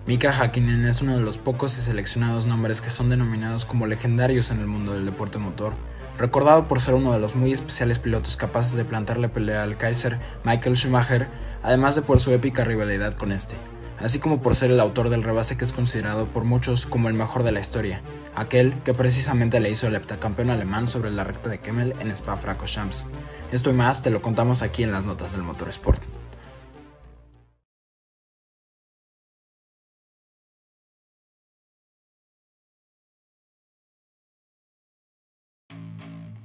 Mika Häkkinen es uno de los pocos y seleccionados nombres que son denominados como legendarios en el mundo del deporte motor, recordado por ser uno de los muy especiales pilotos capaces de plantarle pelea al Kaiser Michael Schumacher, además de por su épica rivalidad con este, así como por ser el autor del rebase que es considerado por muchos como el mejor de la historia, aquel que precisamente le hizo el heptacampeón alemán sobre la recta de Kemmel en Spa-Francorchamps. Esto y más te lo contamos aquí en las notas del Motorsport.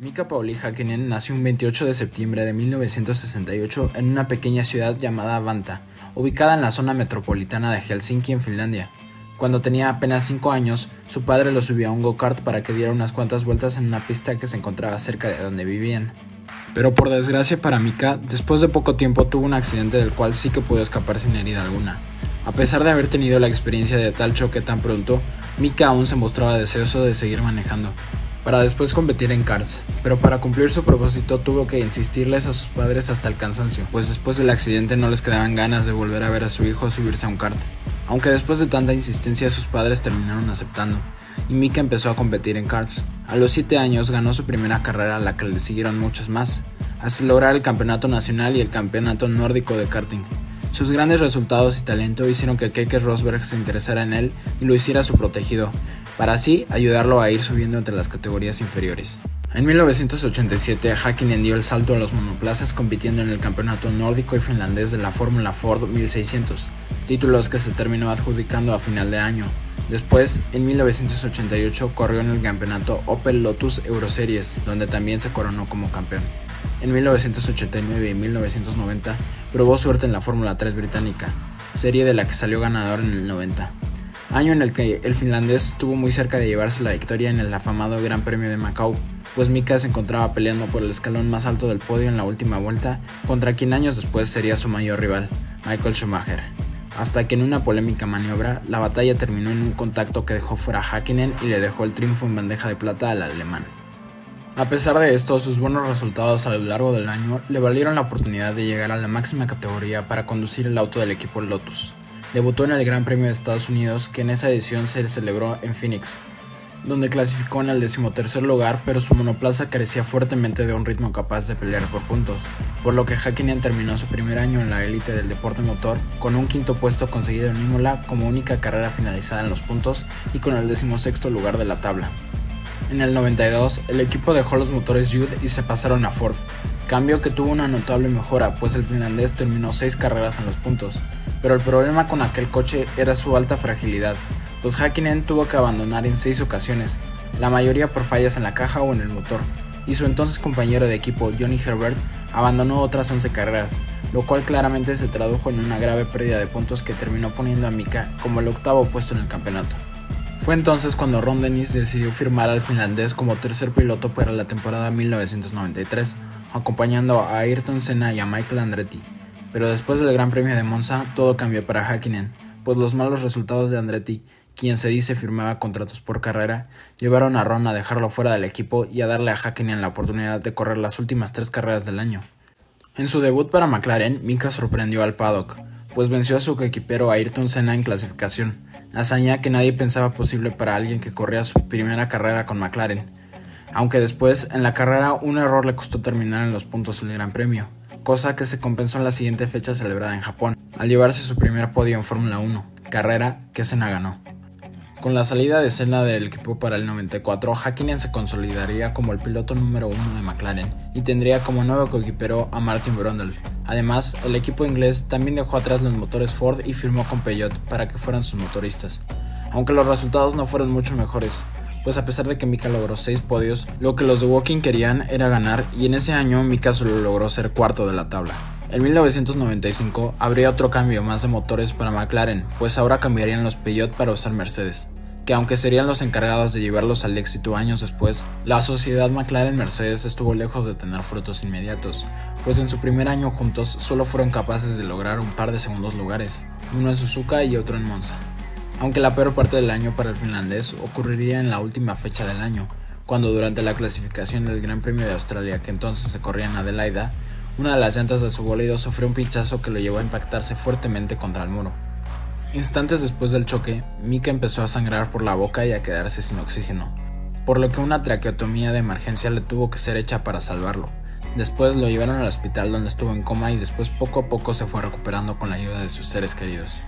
Mika Pauli Häkkinen nació un 28 de septiembre de 1968 en una pequeña ciudad llamada Vantaa, ubicada en la zona metropolitana de Helsinki en Finlandia. Cuando tenía apenas 5 años, su padre lo subió a un go-kart para que diera unas cuantas vueltas en una pista que se encontraba cerca de donde vivían. Pero por desgracia para Mika, después de poco tiempo tuvo un accidente del cual sí que pudo escapar sin herida alguna. A pesar de haber tenido la experiencia de tal choque tan pronto, Mika aún se mostraba deseoso de seguir manejando, para después competir en karts, pero para cumplir su propósito tuvo que insistirles a sus padres hasta el cansancio, pues después del accidente no les quedaban ganas de volver a ver a su hijo subirse a un kart. Aunque después de tanta insistencia sus padres terminaron aceptando, y Mika empezó a competir en karts. A los 7 años ganó su primera carrera a la que le siguieron muchas más, hasta lograr el campeonato nacional y el campeonato nórdico de karting. Sus grandes resultados y talento hicieron que Keke Rosberg se interesara en él y lo hiciera su protegido, para así ayudarlo a ir subiendo entre las categorías inferiores. En 1987, Häkkinen dio el salto a los monoplazas compitiendo en el campeonato nórdico y finlandés de la Fórmula Ford 1600, títulos que se terminó adjudicando a final de año. Después, en 1988, corrió en el campeonato Opel Lotus Euroseries, donde también se coronó como campeón. En 1989 y 1990 probó suerte en la Fórmula 3 británica, serie de la que salió ganador en el 90, año en el que el finlandés estuvo muy cerca de llevarse la victoria en el afamado Gran Premio de Macao, pues Mika se encontraba peleando por el escalón más alto del podio en la última vuelta contra quien años después sería su mayor rival, Michael Schumacher, hasta que en una polémica maniobra la batalla terminó en un contacto que dejó fuera a Häkkinen y le dejó el triunfo en bandeja de plata al alemán. A pesar de esto, sus buenos resultados a lo largo del año le valieron la oportunidad de llegar a la máxima categoría para conducir el auto del equipo Lotus. Debutó en el Gran Premio de Estados Unidos, que en esa edición se celebró en Phoenix, donde clasificó en el 13º lugar, pero su monoplaza carecía fuertemente de un ritmo capaz de pelear por puntos, por lo que Häkkinen terminó su primer año en la élite del deporte motor con un 5º puesto conseguido en Imola como única carrera finalizada en los puntos y con el 16º lugar de la tabla. En el 92, el equipo dejó los motores Judd y se pasaron a Ford, cambio que tuvo una notable mejora, pues el finlandés terminó 6 carreras en los puntos, pero el problema con aquel coche era su alta fragilidad, pues Häkkinen tuvo que abandonar en 6 ocasiones, la mayoría por fallas en la caja o en el motor, y su entonces compañero de equipo Johnny Herbert abandonó otras 11 carreras, lo cual claramente se tradujo en una grave pérdida de puntos que terminó poniendo a Mika como el 8º puesto en el campeonato. Fue entonces cuando Ron Dennis decidió firmar al finlandés como tercer piloto para la temporada 1993, acompañando a Ayrton Senna y a Michael Andretti. Pero después del Gran Premio de Monza, todo cambió para Häkkinen, pues los malos resultados de Andretti, quien se dice firmaba contratos por carrera, llevaron a Ron a dejarlo fuera del equipo y a darle a Häkkinen la oportunidad de correr las últimas 3 carreras del año. En su debut para McLaren, Mika sorprendió al paddock, pues venció a su coequipero Ayrton Senna en clasificación, hazaña que nadie pensaba posible para alguien que corría su primera carrera con McLaren, aunque después en la carrera un error le costó terminar en los puntos del Gran Premio, cosa que se compensó en la siguiente fecha celebrada en Japón, al llevarse su primer podio en Fórmula 1, carrera que Senna ganó. Con la salida de Senna del equipo para el 94, Häkkinen se consolidaría como el piloto número 1 de McLaren y tendría como nuevo coequipero a Martin Brundle. Además, el equipo inglés también dejó atrás los motores Ford y firmó con Peugeot para que fueran sus motoristas, aunque los resultados no fueron mucho mejores, pues a pesar de que Mika logró 6 podios, lo que los de Woking querían era ganar y en ese año Mika solo logró ser 4º de la tabla. En 1995 habría otro cambio más de motores para McLaren, pues ahora cambiarían los Peugeot para usar Mercedes, que aunque serían los encargados de llevarlos al éxito años después, la sociedad McLaren-Mercedes estuvo lejos de tener frutos inmediatos, pues en su primer año juntos solo fueron capaces de lograr un par de segundos lugares, uno en Suzuka y otro en Monza. Aunque la peor parte del año para el finlandés ocurriría en la última fecha del año, cuando durante la clasificación del Gran Premio de Australia, que entonces se corría en Adelaida, una de las llantas de su bólido sufrió un pinchazo que lo llevó a impactarse fuertemente contra el muro. Instantes después del choque, Mika empezó a sangrar por la boca y a quedarse sin oxígeno, por lo que una traqueotomía de emergencia le tuvo que ser hecha para salvarlo. Después lo llevaron al hospital donde estuvo en coma y después poco a poco se fue recuperando con la ayuda de sus seres queridos.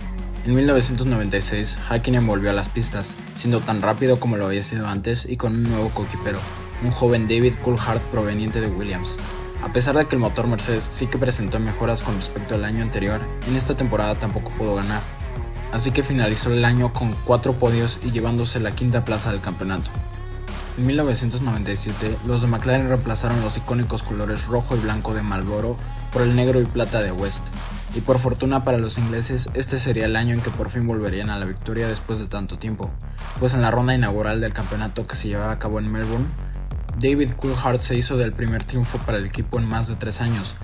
En 1996, Häkkinen volvió a las pistas, siendo tan rápido como lo había sido antes y con un nuevo coequipero, un joven David Coulthard proveniente de Williams. A pesar de que el motor Mercedes sí que presentó mejoras con respecto al año anterior, en esta temporada tampoco pudo ganar, así que finalizó el año con 4 podios y llevándose la quinta plaza del campeonato. En 1997, los de McLaren reemplazaron los icónicos colores rojo y blanco de Marlboro por el negro y plata de West, y por fortuna para los ingleses, este sería el año en que por fin volverían a la victoria después de tanto tiempo, pues en la ronda inaugural del campeonato que se llevaba a cabo en Melbourne, David Coulthard se hizo del primer triunfo para el equipo en más de 3 años.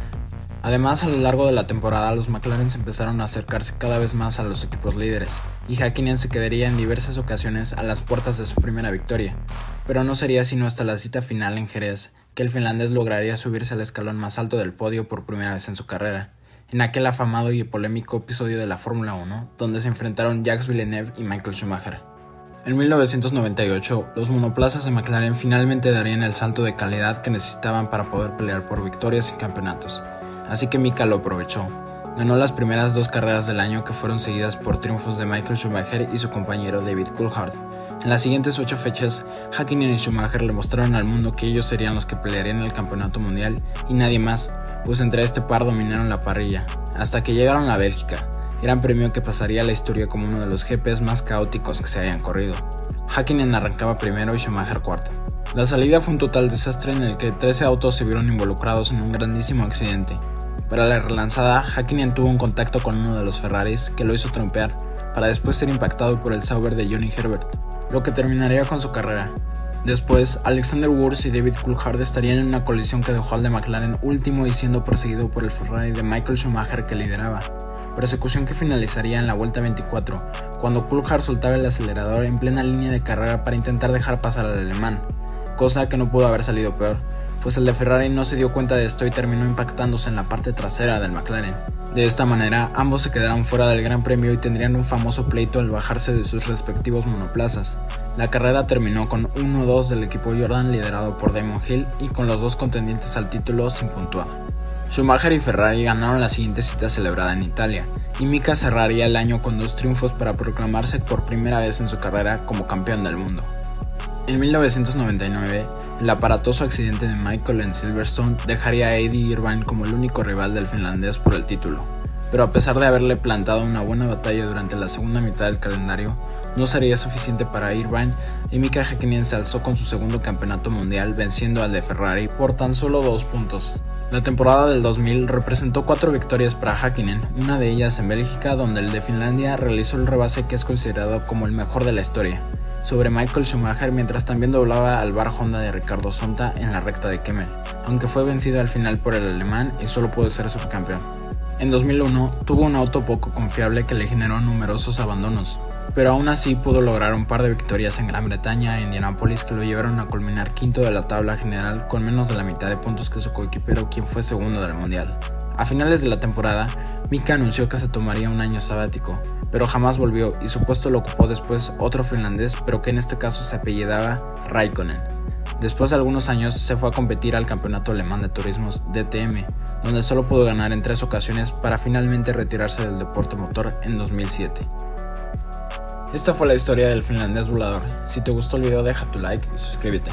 Además, a lo largo de la temporada, los McLaren empezaron a acercarse cada vez más a los equipos líderes, y Häkkinen se quedaría en diversas ocasiones a las puertas de su primera victoria, pero no sería sino hasta la cita final en Jerez que el finlandés lograría subirse al escalón más alto del podio por primera vez en su carrera, en aquel afamado y polémico episodio de la Fórmula 1, donde se enfrentaron Jacques Villeneuve y Michael Schumacher. En 1998, los monoplazas de McLaren finalmente darían el salto de calidad que necesitaban para poder pelear por victorias y campeonatos, así que Mika lo aprovechó. Ganó las primeras 2 carreras del año, que fueron seguidas por triunfos de Michael Schumacher y su compañero David Coulthard. En las siguientes 8 fechas, Häkkinen y Schumacher le mostraron al mundo que ellos serían los que pelearían el campeonato mundial y nadie más, pues entre este par dominaron la parrilla, hasta que llegaron a Bélgica, gran premio que pasaría a la historia como uno de los GPs más caóticos que se hayan corrido. Häkkinen arrancaba primero y Schumacher cuarto. La salida fue un total desastre en el que 13 autos se vieron involucrados en un grandísimo accidente. Para la relanzada, Häkkinen tuvo un contacto con uno de los Ferraris que lo hizo trompear, para después ser impactado por el Sauber de Johnny Herbert, lo que terminaría con su carrera. Después, Alexander Wurz y David Coulthard estarían en una colisión que dejó al de McLaren último y siendo perseguido por el Ferrari de Michael Schumacher que lideraba, persecución que finalizaría en la vuelta 24, cuando Coulthard soltaba el acelerador en plena línea de carrera para intentar dejar pasar al alemán, cosa que no pudo haber salido peor, pues el de Ferrari no se dio cuenta de esto y terminó impactándose en la parte trasera del McLaren. De esta manera, ambos se quedaron fuera del Gran Premio y tendrían un famoso pleito al bajarse de sus respectivos monoplazas. La carrera terminó con 1-2 del equipo Jordan liderado por Damon Hill y con los dos contendientes al título sin puntuar. Schumacher y Ferrari ganaron la siguiente cita celebrada en Italia, y Mika cerraría el año con 2 triunfos para proclamarse por primera vez en su carrera como campeón del mundo. En 1999, el aparatoso accidente de Michael en Silverstone dejaría a Eddie Irvine como el único rival del finlandés por el título, pero a pesar de haberle plantado una buena batalla durante la segunda mitad del calendario, no sería suficiente para Irvine y Mika Häkkinen se alzó con su segundo campeonato mundial venciendo al de Ferrari por tan solo 2 puntos. La temporada del 2000 representó 4 victorias para Häkkinen, una de ellas en Bélgica, donde el de Finlandia realizó el rebase que es considerado como el mejor de la historia, sobre Michael Schumacher, mientras también doblaba al bar Honda de Ricardo Zonta en la recta de Kemmel, aunque fue vencido al final por el alemán y solo pudo ser subcampeón. En 2001 tuvo un auto poco confiable que le generó numerosos abandonos, pero aún así pudo lograr un par de victorias en Gran Bretaña e Indianápolis que lo llevaron a culminar quinto de la tabla general con menos de la mitad de puntos que su coequipero, quien fue segundo del mundial. A finales de la temporada, Mika anunció que se tomaría un año sabático, pero jamás volvió y su puesto lo ocupó después otro finlandés, pero que en este caso se apellidaba Räikkönen. Después de algunos años se fue a competir al campeonato alemán de turismos DTM, donde solo pudo ganar en 3 ocasiones para finalmente retirarse del deporte motor en 2007. Esta fue la historia del finlandés volador. Si te gustó el video deja tu like y suscríbete.